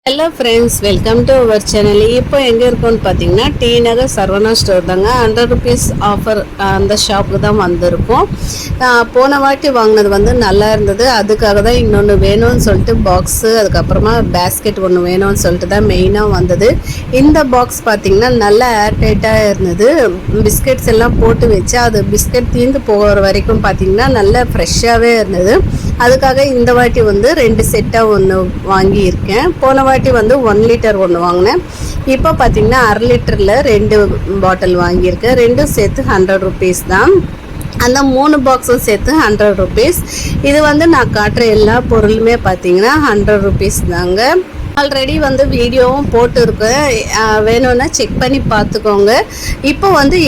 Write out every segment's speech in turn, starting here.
Hello friends, welcome to our channel. இப்போ எங்கே இருக்கோன்னு பார்த்தீங்கன்னா டி நகர் சரவணா ஸ்டோர் தாங்க. 100 rupees ஆஃபர் அந்த ஷாப்புக்கு தான் வந்திருக்கோம். போன வாட்டி வாங்கினது வந்து நல்லா இருந்தது. அதுக்காக தான் இன்னொன்று வேணும்னு சொல்லிட்டு பாக்ஸு, அதுக்கப்புறமா பேஸ்கெட் ஒன்று வேணும்னு சொல்லிட்டு தான் மெயினாக வந்தது. இந்த பாக்ஸ் பார்த்திங்கன்னா நல்லா ஏர்டைட்டாக இருந்தது. பிஸ்கெட்ஸ் எல்லாம் போட்டு வச்சு அது பிஸ்கெட் தீர்ந்து போகிற வரைக்கும் பார்த்திங்கன்னா நல்லா ஃப்ரெஷ்ஷாகவே இருந்தது. அதுக்காக இந்த வாட்டி வந்து 2 செட்டாக ஒன்று வாங்கியிருக்கேன். போன வாட்டி வந்து 1 liter ஒன்று வாங்கினேன். இப்போ பார்த்தீங்கன்னா 1/2 literல 2 பாட்டில் வாங்கியிருக்கேன். ரெண்டும் சேர்த்து 100 rupees தான். அந்த 3 பாக்ஸும் சேர்த்து 100 rupees. இது வந்து நான் காட்டுற எல்லா பொருளுமே பார்த்தீங்கன்னா 100 rupees தாங்க. ஆல்ரெடி வந்து வீடியோவும் போட்டுருக்கேன், வேணும்னா செக் பண்ணி பார்த்துக்கோங்க. இப்போ வந்து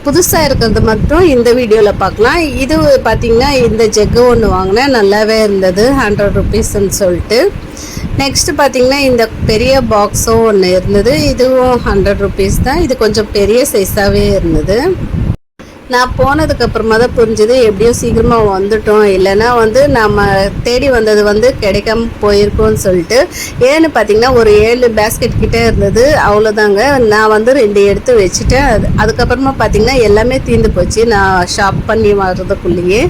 புதுசாக இருக்கிறது மட்டும் இந்த வீடியோவில் பார்க்கலாம். இது பார்த்திங்கன்னா இந்த ஜெக்கு ஒன்று வாங்கினேன், நல்லாவே இருந்தது, 100 rupeesன்னு சொல்லிட்டு. நெக்ஸ்ட்டு பார்த்திங்கன்னா இந்த பெரிய பாக்ஸும் ஒன்று இருந்தது, இதுவும் 100 rupees தான். இது கொஞ்சம் பெரிய சைஸாகவே இருந்தது. நான் போனதுக்கப்புறமா தான் புரிஞ்சுது எப்படியோ சீக்கிரமாக வந்துட்டோம், இல்லைன்னா வந்து நம்ம தேடி வந்தது வந்து கிடைக்காம போயிருக்கோன்னு சொல்லிட்டு. ஏன்னு பார்த்தீங்கன்னா ஒரு 7 பேஸ்கெட் கிட்டே இருந்தது, அவ்வளோதாங்க. நான் வந்து 2 எடுத்து வச்சுட்டேன். அதுக்கப்புறமா பார்த்தீங்கன்னா எல்லாமே தீர்ந்து போச்சு நான் ஷாப் பண்ணி வர்றதுக்குள்ளேயே.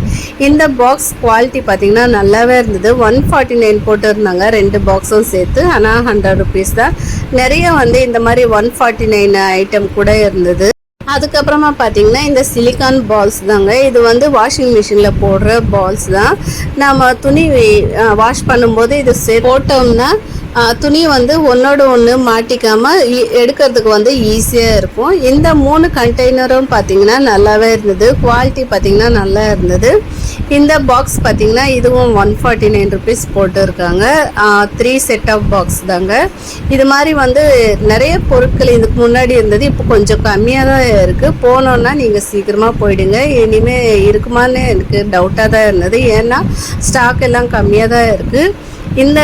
இந்த பாக்ஸ் குவாலிட்டி பார்த்தீங்கன்னா நல்லாவே இருந்தது. 149 போட்டுருந்தாங்க 2 பாக்ஸும் சேர்த்து. ஆனால் 100 rupees தான். நிறைய வந்து இந்த மாதிரி 149 ஐட்டம் கூட இருந்தது. அதுக்கப்புறமா பார்த்தீங்கன்னா இந்த சிலிக்கான் பால்ஸ் தாங்க. இது வந்து வாஷிங் மிஷினில் போடுற பால்ஸ் தான். நம்ம துணி வாஷ் பண்ணும்போது இது போட்டோம்னா துணி வந்து ஒன்றோட ஒன்று மாட்டிக்காமல் எடுக்கிறதுக்கு வந்து ஈஸியாக இருக்கும். இந்த 3 கண்டெய்னரும் பார்த்திங்கன்னா நல்லாவே இருந்தது. குவாலிட்டி பார்த்திங்கன்னா நல்லா இருந்தது. இந்த பாக்ஸ் பார்த்திங்கன்னா இதுவும் 149 rupees போட்டுருக்காங்க. 3 செட் ஆஃப் பாக்ஸ் தாங்க. இது மாதிரி வந்து நிறைய பொருட்கள் இதுக்கு முன்னாடி இருந்தது, இப்போ கொஞ்சம் கம்மியாக தான் இருக்குது. போனோன்னா நீங்கள் சீக்கிரமாக போயிடுங்க. இனிமேல் இருக்குமான்னு எனக்கு டவுட்டாக தான் இருந்தது, ஏன்னா ஸ்டாக் எல்லாம் கம்மியாக தான் இருக்குது. இந்த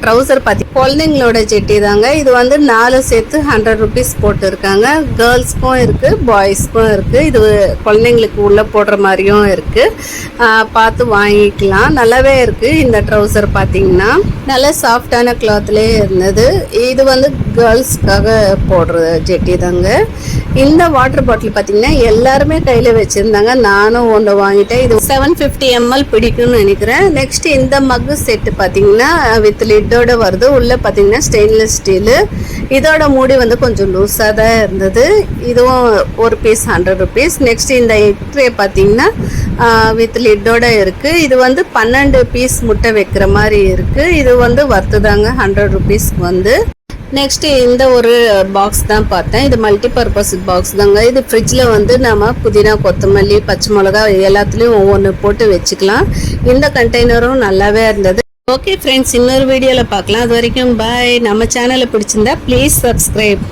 ட்ரௌசர் குழந்தைங்களோட ஜெட்டி தாங்க. இது வந்து 4 சேர்த்து 100 rupees போட்டுருக்காங்க. கேர்ள்ஸ்க்கும் இருக்குது, பாய்ஸ்க்கும் இருக்குது. இது குழந்தைங்களுக்கு உள்ளே போடுற மாதிரியும் இருக்குது. பார்த்து வாங்கிக்கலாம், நல்லாவே இருக்குது. இந்த ட்ரௌசர் பார்த்திங்கன்னா நல்லா சாஃப்டான கிளாத்லேயே இருந்தது. இது வந்து கேர்ள்ஸ்க்காக போடுற ஜெட்டி தாங்க. இந்த வாட்டர் பாட்டில் பார்த்திங்கன்னா எல்லாருமே கையில் வச்சுருந்தாங்க, நானும் ஒன்று வாங்கிட்டேன். இது 750 ml பிடிக்கும்னு நினைக்கிறேன். நெக்ஸ்ட் இந்த மக்கு செட்டு பார்த்திங்கன்னா வித் லிட்டோட வருது. உள்ளே பார்த்தீங்கன்னா ஸ்டெயின்லெஸ் ஸ்டீலு. இதோட மூடி வந்து கொஞ்சம் லூஸாக தான் இருந்தது. இதுவும் ஒரு பீஸ் 100 rupees. நெக்ஸ்ட் இந்த எக் ட்ரே பார்த்தீங்கன்னா வித் லிட்டோட இருக்குது. இது வந்து 12 பீஸ் முட்டை வைக்கிற மாதிரி இருக்குது. இது வந்து வர்த்துதாங்க 100 rupees வந்து. நெக்ஸ்ட்டு இந்த ஒரு பாக்ஸ் தான் பார்த்தேன். இது மல்டிபர்பஸ் பாக்ஸ் தாங்க. இது ஃப்ரிட்ஜில் வந்து நம்ம புதினா, கொத்தமல்லி, பச்சை மிளகா எல்லாத்துலேயும் ஒவ்வொன்று போட்டு வச்சுக்கலாம். இந்த கண்டெய்னரும் நல்லாவே இருந்தது. ஓகே ஃப்ரெண்ட்ஸ், இன்னொரு வீடியோவில் பார்க்கலாம். அது வரைக்கும் பாய். நம்ம சேனலை பிடிச்சிருந்தா ப்ளீஸ் சப்ஸ்கிரைப்.